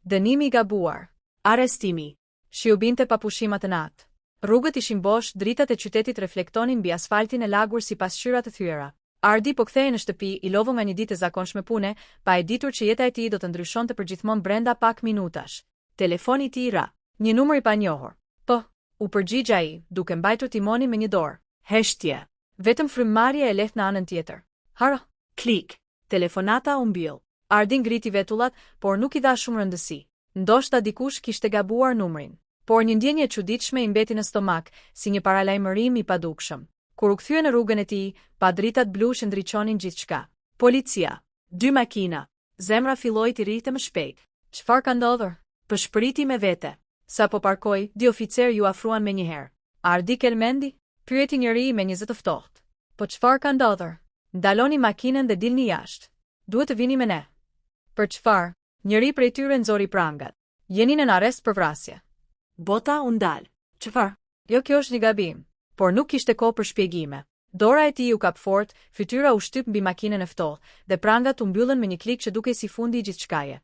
Dënimi i gabuar. Arrestimi. Shiu binte pa pushim atë natë. Rrugët ishin bosh, dritat e qytetit reflektonin mbi asfaltin e lagur sipas shyra të thyera. Ardi po kthehej në shtëpi, i lodhur nga një ditë e zakonshme pune, pa e ditur që jeta e tij do të ndryshonte përgjithmonë brenda pak minutash. Telefoni i tij ra. Një numër i panjohur. Po, u përgjigj ai, duke mbajtur timonin me një dorë. Heshtje. Vetëm frymëmarrja e lehtë në anën tjetër. Haro. Klik. Telefonata u mbyll. Ardi ngriti vetullat, por nuk i dha shumë rëndësi. Ndoshta dikush kishte gabuar numrin. Por një ndjenjë e çuditshme i mbeti në stomak, si një paralajmërim i padukshëm. Kur u kthye në rrugën e tij, pa dritat blu që ndriçonin gjithçka. Policia. 2 makina. Zemra filloi të rrihte më shpejt. Çfarë ka ndodhur? Pëshpëriti me vete. Sa po parkoi, 2 oficer ju afruan menjëherë. Ardi kelmendi? Pyeti njëri me një zë të ftohtë. Po çfarë ka ndodhur? Ndaloni makinën dhe dilni jashtë. Duhet të vini me ne. Për çfarë? Njëri prej tyre nxori prangat. Jeni në arrest për vrasje. Bota u ndal. Çfarë? Jo, kjo është një gabim, por nuk kishte kohë për shpjegime. Dora e tij u kap fort, fytyra u shtyp mbi makinën e ftohtë, dhe prangat u mbyllën me një klik që dukej si fundi i gjithçkaje.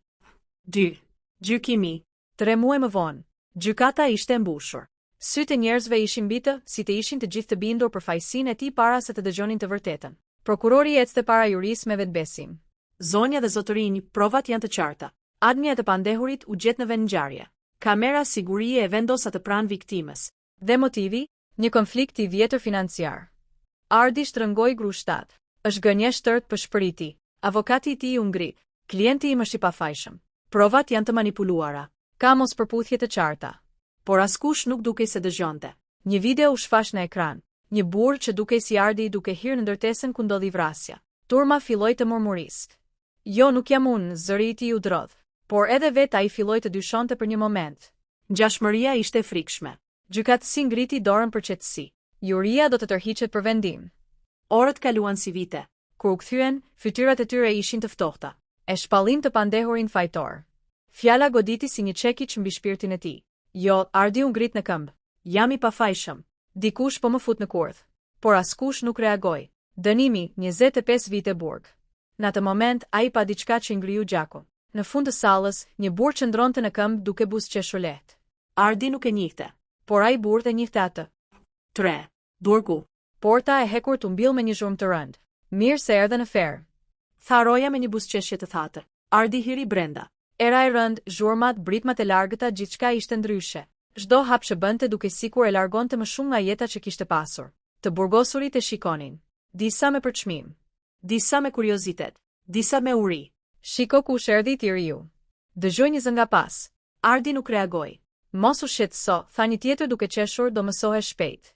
2. Gjykimi. 3 muaj më vonë. Gjykata ishte mbushur. Sytë e njerëzve ishin mbi të, si të ishin të gjithë të bindur për fajësinë e tij para se të dëgjonin të vërtetën. Prokurori ecte para juris me vetbesim. Zonja dhe zotërinj, provat janë të qarta. Admja e të pandehurit u gjet në vendngjarje. Kamera sigurie e vendos atë pranë viktimës. Dhe motivi? Një konflikt i vjetër financiar. Ardi shtrëngoi grushtat. Është gënje shtërt për shpëriti. Avokati i tij u ngrit. Klienti im është i pafajshëm. Provat janë të manipuluara. Ka mos përputhje të qarta. Por askush nuk dukej se dëgjonte. Një video u shfash në ekran. Një burr që dukej si Ardi duke hyrë në ndërtesën ku ndodhi vrasja. Turma filloi të murmurisë. Jo, nuk jam unë, zëri i tij u drodh. Por edhe vetë ai filloi të dyshonte për një moment. Ngjashmëria ishte frikshme. Gjykatësi ngriti dorën për qetësi. Juria do të tërhiqet për vendim. Orët kaluan si vite. Kur u kthyen, fytyrat e tyre ishin të ftohta. E shpallim të pandehurin fajtor. Fjala goditi si një çekiç mbi shpirtin e tij. Jo, Ardi u ngrit në këmbë. Jam i pafajshëm. Dikush po më fut në kurth. Por askush nuk reagoi. Dënimi, 25 vite burg. Në atë moment, ai pa diçka që ngriju gjakun. Në fund të sallës, një burr qëndronte në këmbë duke buzëqeshur lehtë. Ardi nuk e njihte, por ai burr e njihte atë. 3. Durgu. Porta e hekur u mbill me një zhurmë të rëndë. Mirë se erdhe në ferë. Tha roja me një buzëqeshje të thatë. Ardi hiri brenda. Era e rënd, zhurmat, britmat e largëta, gjithçka ishte ndryshe. Çdo hap që bënte duke sikur e largonte më shumë nga jeta që kishte pasur. Të burgosurit e shikonin. Disa me përçmim, disa me kuriozitet, disa me uri. Shiko kush erdhi ti riu. Dëgjoj një zë nga pas. Ardi nuk reagoi. Mos u shqetëso, tha një tjetër duke qeshur, do mësohe shpejt.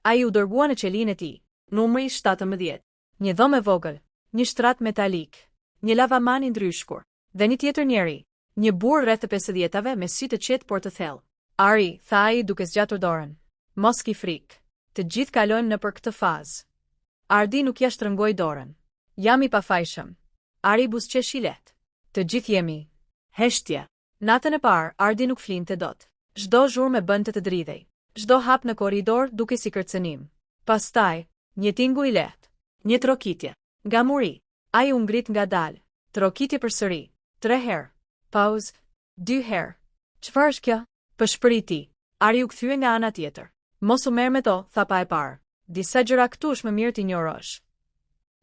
Ai u dërgua në qelinë e tij. Numri 17. Një dhomë e vogël, një shtrat metalik, një lavaman i ndryshkur, dhe një tjetër njeri, një burr rreth të 50-tave me sy të qetë por të thellë. Ari, tha ai duke zgjatur dorën. Mos ki frikë. Të gjithë kalojmë nëpër këtë fazë. Ardi nuk ja shtrëngoi dorën. Jam i pafajshëm. Ari buzëqeshi lehtë. Të gjithë jemi. Heshtje. Natën e parë, Ardi nuk flinte dot. Çdo zhurmë e bënte të dridhej. Çdo hap në korridor duke si kërcënim. Pastaj, një tingu i lehtë. Një trokitje. Nga muri. Ai u ngrit ngadalë. Trokitje përsëri. 3 herë. Pauzë. 2 herë. Çfarë është kjo? Pëshpëriti. Ari u kthye nga ana tjetër. Mos u merr me to, tha pa e parë. Disa gjëra këtu është më mirë t'i injorosh.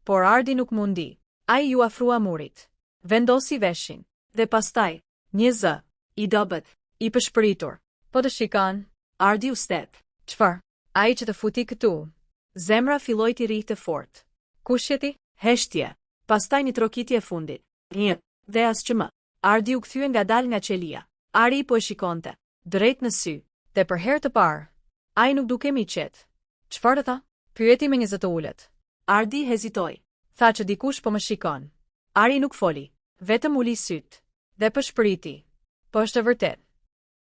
Por Ardi nuk mundi. Ai ju afrua murit. Vendosi veshin. Dhe pastaj, një zë, i dobët, i pëshpëritur. Po të shikon. Ardi u stet. Çfarë? Ai që të futi këtu. Zemra filloi të rrihte fort. Kush je ti? Heshtje. Pastaj një trokitje e fundit. Një, dhe asgjë. Ardi u kthye ngadalë nga qelia. Ari po e shikonte, drejt në sy. Dhe për herë të parë, ai nuk dukemi i qetë. Çfarë tha? Pyeti me një zë të ulët. Ardi hezitoi. Tha që dikush po më shikon. Ari nuk foli, vetëm uli syt. Dhe pëshpëriti. Po është e vërtet.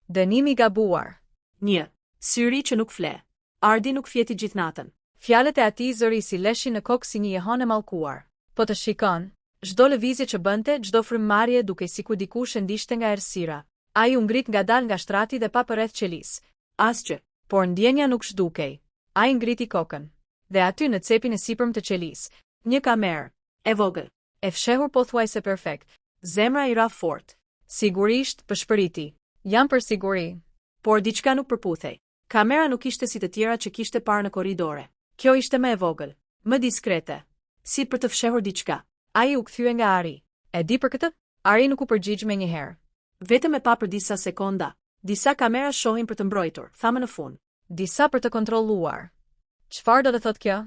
Dënimi i gabuar. 1. Syri që nuk fle. Ardi nuk fjeti gjithë natën. Fjalët e atij zëri si leshin në kokë si një jehon e mallkuar. Po të shikon, çdo lëvizje që bënte, çdo frymëmarrje duke sikur dikush e ndiqte nga errësira. Ai u ngrit ngadalë nga shtrati dhe pa përreth qelisë. Asgjë, por ndjenja nuk zhdukej. Ai ngriti kokën. Dhe aty në cepin e sipërm të qelisë, një kamerë e vogël, e fshehur pothuajse perfekt. Zemra i ra fort. Sigurisht, pëshpëriti. Jam për siguri. Por diçka nuk përputhej. Kamera nuk ishte si të tjera që kishte parë në korridore. Kjo ishte më e vogël, më diskrete, si për të fshehur diçka. Ai u kthye nga Ari. E di për këtë? Ari nuk u përgjigj me njëherë. Vetëm e pa për disa sekonda. Disa kamera shohin për të mbrojtur, thamë në fund. Disa për të kontrolluar. Çfarë do të thotë kjo?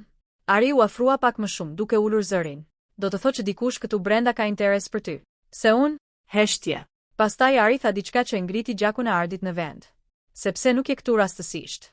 Ari u afrua pak më shumë, duke ulur zërin. Do të thotë që dikush këtu brenda ka interes për ty. Se unë? Heshtje. Pastaj Ari tha diçka që ngriti gjakun e Ardit në vend. Sepse nuk je këtu rastësisht.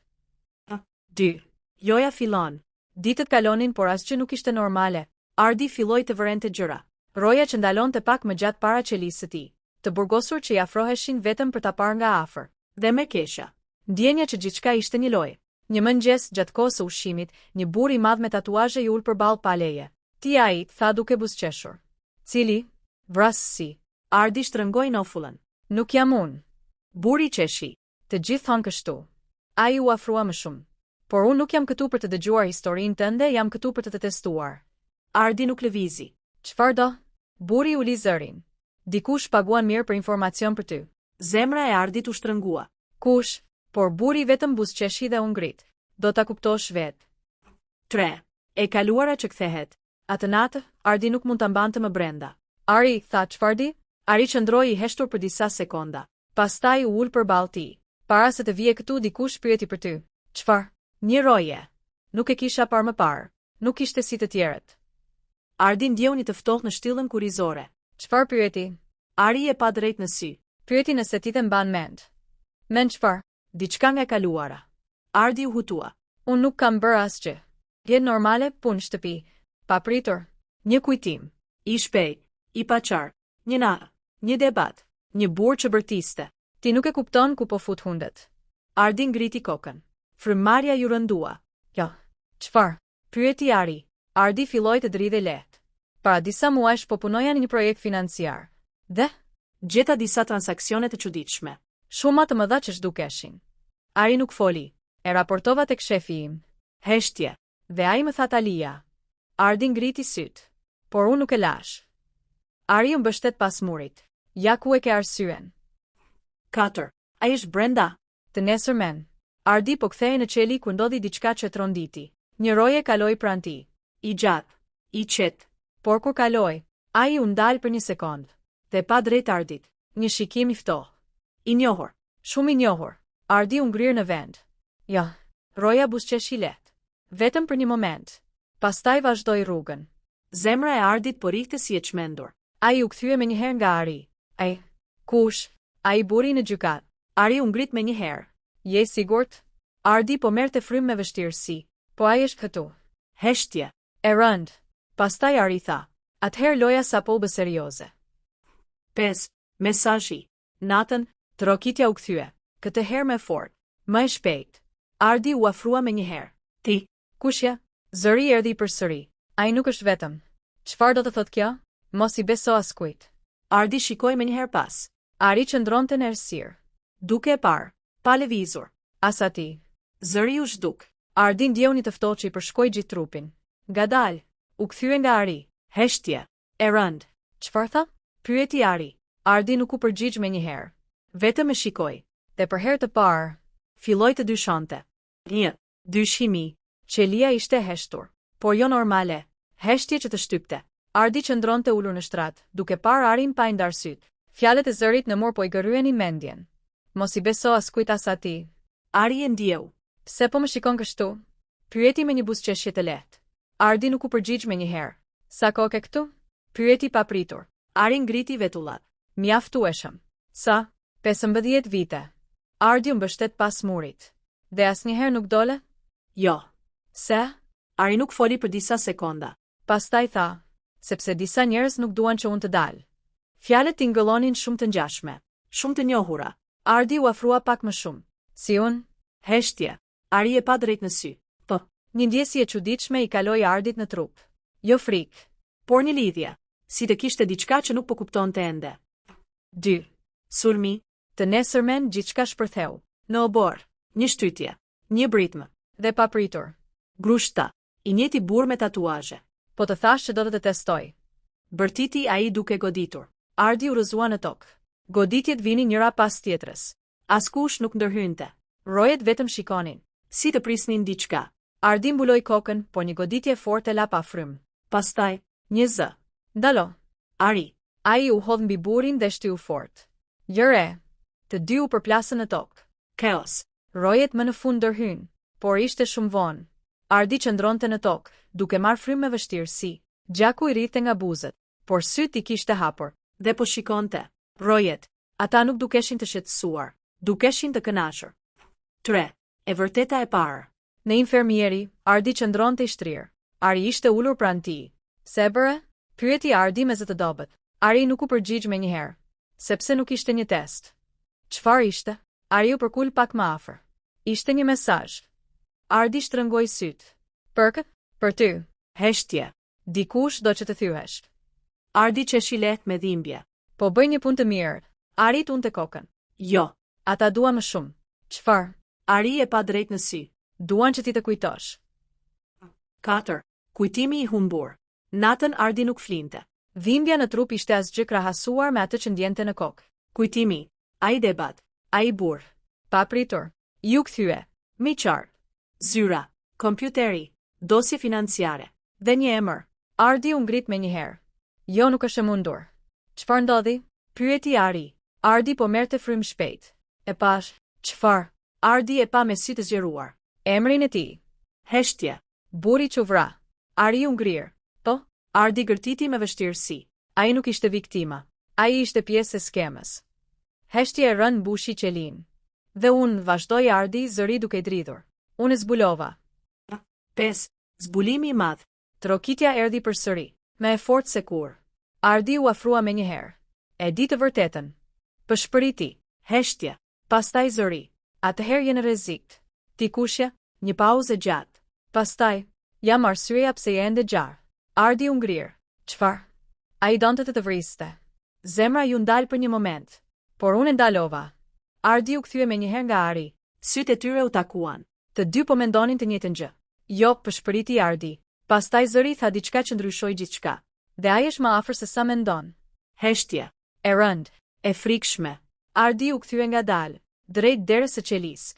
2. Joja fillon. Ditët kalonin, por asgjë nuk ishte normale. Ardi filloi të vërente gjëra. Roja që ndalonte pak më gjatë para qelisë së tij, të burgosur që i afroheshin vetëm për ta parë nga afër. Dhe me kesha. Ndjenja që gjithçka ishte një lojë. Një mëngjes gjatë kohës së ushqimit, një burr i madh me tatuazhe i ul përballë paleje. Ti ai, tha duke buzëqeshur. Cili? Vrasësi. Ardi shtrëngoi nofullën. Nuk jam unë. Burri qeshi. Të gjithë thonë kështu. Ai u afrua më shumë. Por unë nuk jam këtu për të dëgjuar historinë tënde, jam këtu për të testuar. Ardi nuk lëvizi. Çfarë do? Burri uli zërin. Dikush paguan mirë për informacion për ty. Zemra e Ardit u shtrëngua. Kush? Por burri vetëm buzëqeshi dhe u ngrit. Do ta kuptosh vetë. 3. E kaluara që kthehet. Atë natë, Ardi nuk mund ta mbante më brenda. Ari, tha, çfarë di? Ari qëndroi i heshtur për disa sekonda. Pastaj u ul përballë tij. Para se të vije këtu, dikush pyeti për ty. Çfarë? Një roje. Nuk e kisha parë më parë. Nuk ishte si të tjerët. Ardi ndjeu një të ftohtë në shtyllën kurrizore. Çfarë pyeti? Ari e pa drejt në sy. Pyeti nëse ti të mban mend. Mend çfarë? Diçka nga e kaluara. Ardi u hutua. Unë nuk kam bërë asgjë. Jetë normale, punë shtëpi. Papritur. Një kujtim. I shpejt. I paqartë. Një narë. Një debat. Një burr që bërtiste. Ti nuk e kupton ku po fut hundet. Ardi ngriti kokën. Frymëmarrja ju rëndua. Jo. Çfarë? Pyeti Ari. Ardi filloi të dridhej lehtë. Para disa muajsh po punoja në një projekt financiar. Dhe gjeta disa transaksione të çuditshme. Shuma të mëdha që zhdukeshin. Ari nuk foli. E raportova tek shefi im. Heshtje. Dhe ai më tha Talia. Ardi ngriti syt. Por unë nuk e lash. Ari u mbështet pas murit. Ja ku e ke arsyen. 4. Ai është brenda. Të nesërmen. Ardi po kthehej në qeli ku ndodhi diçka që tronditi. Një roje kaloi pranë tij. I gjatë. I qetë. Por kur kaloi, ai u ndal për një sekond. Dhe pa drejt Ardit. Një shikim i ftohtë. I njohur. Shumë i njohur. Ardi u ngrir në vend. Jo. Roja buzëqeshi lehtë. Vetëm për një moment. Pastaj vazhdoi rrugën. Zemra e Ardit po rrihte si e çmendur. Ai u kthye me njëherë nga Ari. Ai. Kush? Ai burri në gjykat. Ari u ngrit me njëherë. Je sigurt? Ardi po merrte frymë me vështirësi. Po ai është këtu. Heshtje. E rënd. Pastaj Ari tha. Atëherë loja sapo u bë serioze. 5. Mesazhi. Natën, trokitja u kthye. Këtë herë më fort. Më e shpejt. Ardi u afrua me njëherë. Ti. Kush je? Zëri erdhi përsëri. Ai nuk është vetëm. Çfarë do të thotë kjo? Mos i beso askujt. Ardi shikoi me njëherë pas. Ari qëndronte në errësirë. Duke e parë. Pa lëvizur. As ati. Zëri u zhduk. Ardi ndjeu një të ftohtë që i përshkoi gjithë trupin. Ngadalë, u kthye nga Ari. Heshtje. E rënd. Çfarë tha? Pyeti Ari. Ardi nuk u përgjigj me njëherë. Vetëm e shikoi. Dhe për herë të parë, filloi të dyshonte. 1. Dyshimi. Qelia ishte heshtur, por jo normale. Heshtje që të shtypte. Ardi qëndronte ulur në shtrat, duke parë Arin pa i ndarë syt. Fjalët e zërit në mor po i gërryenin mendjen. Mos i beso askujt as atij. Ari e ndjeu. Pse po më shikon kështu? Pyeti me një buzëqeshje të lehtë. Ardi nuk u përgjigj me njëherë. Sa kohë ke këtu? Pyeti papritur. Ari ngriti vetullat. Mjaftueshëm. Sa? 15 vite. Ardi u mbështet pas murit. Dhe asnjëherë nuk dole? Jo. Se? Ari nuk foli për disa sekonda. Pastaj tha, sepse disa njerëz nuk duan që unë të dal. Fjalët i ngëllonin shumë të ngjashme, shumë të njohura. Ardi u afrua pak më shumë. Si unë? Heshtje. Ari e pa drejt në sy. Po. Një ndjesje e çuditshme i kaloi Ardit në trup. Jo frikë, por një lidhje, si të kishte diçka që nuk po kuptonte ende. 2. Sulmi. Të nesërmen gjithçka shpërtheu. Në obor, një shtytje, një britmë. Dhe papritur. Grushta, i njëjti burr me tatuazhe. Po të thash që do të testoj. Bërtiti ai duke goditur. Ardi u rrëzua në tokë. Goditjet vinin njëra pas tjetrës. Askush nuk ndërhynte. Rojet vetëm shikonin, si të prisnin diçka. Ardi mbuloi kokën, po një goditje forte la pa frym. Pastaj, një zë. Ndalo. Ari. Ai u hodh mbi burin dhe shtyu fort. Gjëre. Të dy u përplasën në tokë. Keos. Rojet më në fund ndërhyn, por ishte shumë vonë. Ardi qëndronte në tokë, duke marrë frymë me vështirësi. Gjaku i rrithte nga buzët, por syt i kishte hapur. Dhe po shikonte. Rojet. Ata nuk dukeshin të shqetësuar, dukeshin të kënaqur. 3. E vërteta e parë. Në infermieri, Ardi qëndronte i shtrirë. Ari ishte ulur pranë tij. Se bëre? Pyeti Ardi me zë të dobët. Ari nuk u përgjigj menjëherë, sepse nuk ishte një test. Çfarë ishte? Ari u përkul pak më afër. Ishte një mesazh. Ardi shtrëngoi syt. Për ty. Heshtje. Dikush do që të thyhesh. Ardi qeshi lehtë me dhimbje. Po bëj një punë të mirë. Ari tunte kokën. Jo. Ata duan më shumë. Çfarë? Ari e pa drejt në sy. Duan që ti të kujtosh. 4. Kujtimi i humbur. Natën Ardi nuk flinte. Dhimbja në trup ishte asgjë krahasuar me atë që ndjente në kokë. Kujtimi. Ai debat. Ai burr. Papritur. Ju kthye. Miqar. Zyra. Kompjuteri. Dosje financiare. Dhe një emër. Ardi u ngrit menjëherë. Jo, nuk është e mundur. Çfarë ndodhi? Pyeti Ari. Ardi po merrte frym shpejt. E pash. Çfarë? Ardi e pa me sy të zgjeruar. Emrin e tij. Heshtje. Burri që vra. Ari u ngrir. Po. Ardi gërtiti me vështirësi. Ai nuk ishte viktima. Ai ishte pjesë e skemës. Heshtja e rënë mbushi qelin. Dhe unë, vazhdoi Ardi, zëri duke dridhur. Unë zbulova. 5. Zbulimi i madh. Trokitja erdhi përsëri, me e fortë se kur. Ardi u afrua menjëherë. E di të vërtetën. Pëshpëriti. Heshtje. Pastaj zëri. Atëherë je në rrezik. Ti kushja? Një pauzë gjatë. Pastaj, jam arsyeja pse je ende gjarë. Ardi u ngrir. Çfarë? Ai donte të vriste. Zemra ju ndal për një moment, por unë ndalova. Ardi u kthye menjëherë nga Ari. Sytë e tyre u takuan. Të dy po mendonin të njëjtën gjë. Jo, pëshpëriti Ardi. Pastaj zëri tha diçka që ndryshoi gjithçka. Dhe ai është më afër se sa mendon. Heshtje. E rënd. E frikshme. Ardi u kthye ngadalë, drejt derës së qelisë.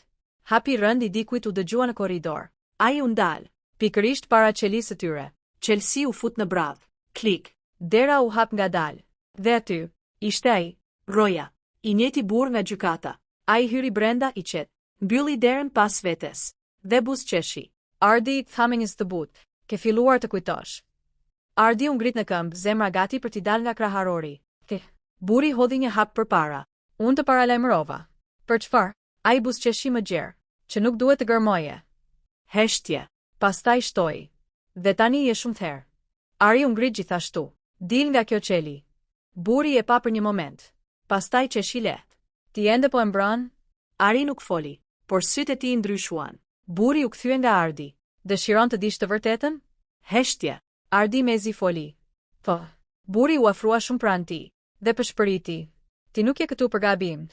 Hapi rënd i dikujt u dëgjua në korridor. Ai u ndal, pikërisht para qelisë së tyre. Qelsi u fut në bradh. Klik. Dera u hap ngadalë. Dhe aty ishte ai, Roja, i njëjti burr nga gjykata. Ai hyri brenda i qet. Mbylli derën pas vetes. Dhe buzëqeshi. Ardi tha me një zë të butë, ke filluar të kujtosh. Ardi u ngrit në këmbë, zemra gati për t'i dalë nga kraharori. Burri hodhi një hap përpara. Unë të paralajmërova. Për çfarë? Ai buzëqeshi më gjerë, që nuk duhet të gërmoje. Heshtje. Pastaj shtoi. Dhe tani je shumë therë. Ari u ngrit gjithashtu. Dil nga kjo qeli. Burri e pa për një moment. Pastaj qeshi lehtë. Ti ende po e mbran? Ari nuk foli, por sytë e tij ndryshuan. Burri u kthye nga Ardi. Dëshiron të dish të vërtetën? Heshtje. Ardi mezi foli. Po. Burri u afrua shumë pranë tij dhe pëshpëriti. Ti nuk je këtu për gabim.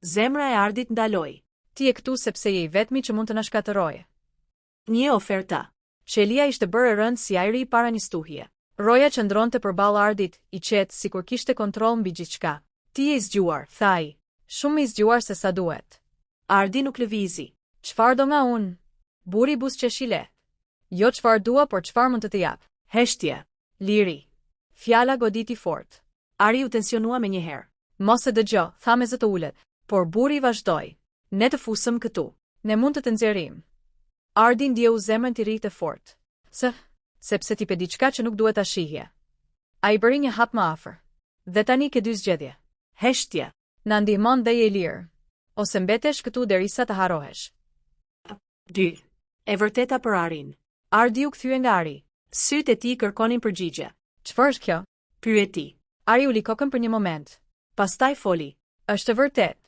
Zemra e Ardit ndaloi. Ti je këtu sepse je i vetmi që mund të na shkatërroje. Një oferta. Qelia ishte bërë rënd si ajri para një stuhje. Roja qëndronte përballë Ardit, i qetë sikur kishte kontroll mbi gjithçka. Ti je i zgjuar, thaj. Shumë i zgjuar se sa duhet. Ardi nuk lëvizi. Çfarë do nga unë? Burri buzëqeshi lehtë. Jo çfarë dua, por çfarë mund të të jap. Heshtje. Liri. Fjala goditi fort. Ari u tensionua menjëherë. Mos e dëgjo, tha me zë të ulët, por burri vazhdoi. Ne të fusëm këtu. Ne mund të nxjerrim. Ardi ndjeu zemrën të rritë fort. Sepse ti pe diçka që nuk duhet ta shihje. Ai bëri një hap më afër. Dhe tani ke dy zgjedhje. Heshtje. Na ndihmon dhe je i lirë, ose mbetesh këtu derisa të harrohesh. 2. E vërteta për Arin. Ardi u kthye nga Ari. Sytë e tij kërkonin përgjigje. Çfarë është kjo? Pyeti. Ari u li kokën për një moment. Pastaj foli. Është vërtet.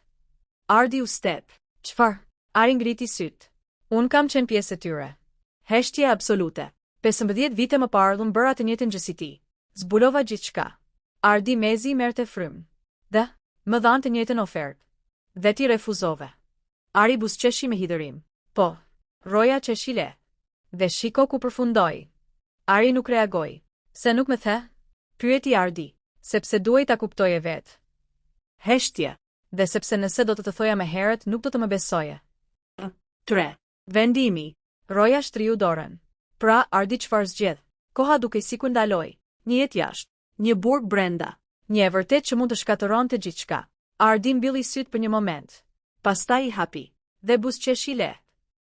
Ardi u step. Çfarë? Ari ngriti syt. Un kam qenë pjesë e tyre. Heshtje absolute. 15 vite më parë unë bëra të njëjtën gjë si ti. Zbulova gjithçka. Ardi mezi merrte frym. Dhe më dhanë të njëjtën ofertë. Dhe ti refuzove. Ari buzëqeshi me hidhërim. Po. Roja qeshi lehtë. Dhe shiko ku përfundoi. Ari nuk reagoi. Se nuk më the? Pyeti Ardi, sepse duhej ta kuptoje vetë. Heshtje. Dhe sepse nëse do të thoja më herët, nuk do të më besoje. 3. Vendimi. Roja shtriu dorën. Pra, ardhi çfarë zgjedh? Koha duke si ku ndaloj. Një jetë jashtë. Një burg brenda. Një e vërtet që mund të shkatëronte gjithçka. Ardi mbylli syt për një moment. Pastaj i hapi. Dhe buzëqeshi lehtë.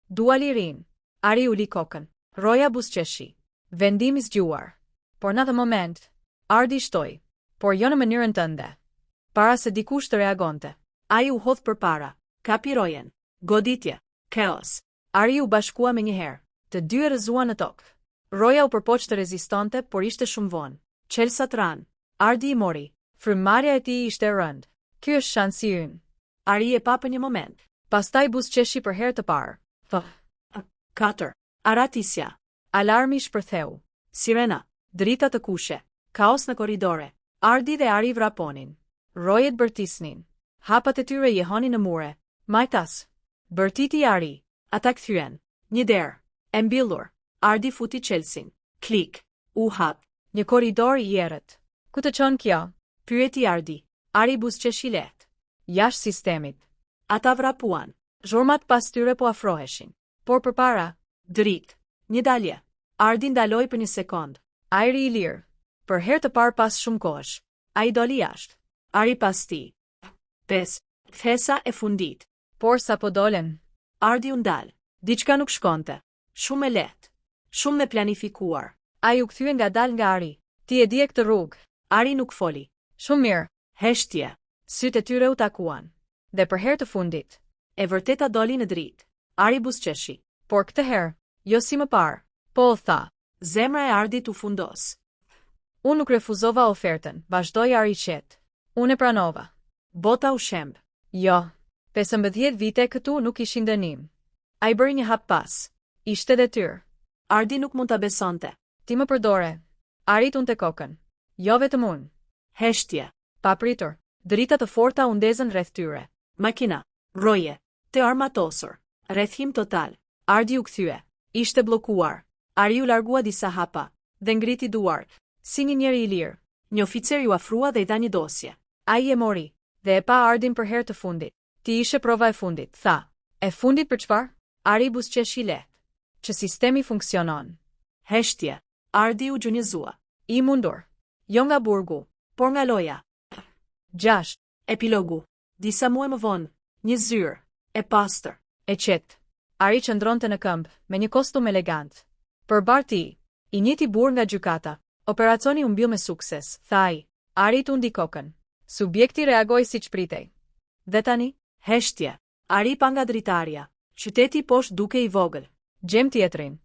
Dua lirin. Ari uli kokën. Roja buzëqeshi. Vendimi zgjuar. Por në atë moment, Ardi shtoi, por jo në mënyrën tënde. Para se dikush të reagonte. Ai u hodh përpara. Kapi rojen. Goditje. Kaos. Ari u bashkua me njëherë. Të dy e rrëzuan në tokë. Roja u përpoq të rezistonte, por ishte shumë vonë. Çelësat ran. Ardi i mori. Frymëmarrja e tij ishte rënd. Ky është shansi ynë. Ari e pa për një moment. Pastaj buzëqeshi për herë të parë. 4. Aratisja. Alarmi shpërtheu. Sirena. Drita të kushe. Kaos në korridore. Ardi dhe Ari vraponin. Rojet bërtisnin. Hapat e tyre jehonin në mure. Majtas. Bërtiti Ari. Ata kthyen. Një derë. E mbyllur. Ardi futi çelsin. Klik. U hap. Një korridor i errët. Ku të çon kjo? Pyeti Ardi. Ari buzëqeshi lehtë. Jashtë sistemit. Ata vrapuan. Zhurmat pas tyre po afroheshin. Por përpara, dritë. Një dalje. Ardi ndaloi për një sekond. Ajri i lirë. Për herë të parë pas shumë kohësh. Ai doli jashtë. Ari pas tij. 5. Kthesa e fundit. Por sa po dolen, Ardi u ndal. Diçka nuk shkonte. Shumë e lehtë. Shumë me planifikuar. Ai u kthye ngadalë nga Ari. Ti e di e këtë rrugë. Ari nuk foli. Shumë mirë. Heshtje. Sytë e tyre u takuan. Dhe për herë të fundit, e vërteta doli në dritë. Ari buzëqeshi. Por këtë herë, jo si më parë. Po o tha. Zemra e Ardit u fundos. Unë nuk refuzova ofertën, vazhdoi Ari qetë. Unë e pranova. Bota u shemb. Jo. 15 vite këtu nuk ishin dënim. Ai bëri një hap pas. Ishte detyrë. Ardi nuk mund ta besonte. Ti më përdore. Ari tunte kokën. Jo vetëm unë. Heshtje. Papritur. Drita të forta u ndezën rreth tyre. Makina. Roje. Të armatosur. Rrethim total. Ardi u kthye. Ishte bllokuar. Ari u largua disa hapa dhe ngriti duart, si një njeri i lirë. Një oficer ju afrua dhe i dha një dosje. Ai e mori dhe e pa Ardin për herë të fundit. Ti ishe prova e fundit, tha. E fundit për çfarë? Ari buzëqeshi lehtë. Që sistemi funksionon. Heshtje. Ardi u gjunjëzua. I mundur. Jo nga burgu, por nga loja. 6. Epilogu. Disa muaj më vonë, një zyrë e pastër, e qetë. Ari qëndronte në këmbë me një kostum elegant. Përbar tij, i njëjti burr nga gjykata. Operacioni u mbyll me sukses, thaj. Ari tundi kokën. Subjekti reagoi siç pritej. Dhe tani, heshtje. Ari pa nga dritarja. Qyteti poshtë duke i vogël. Gjem tjetrin.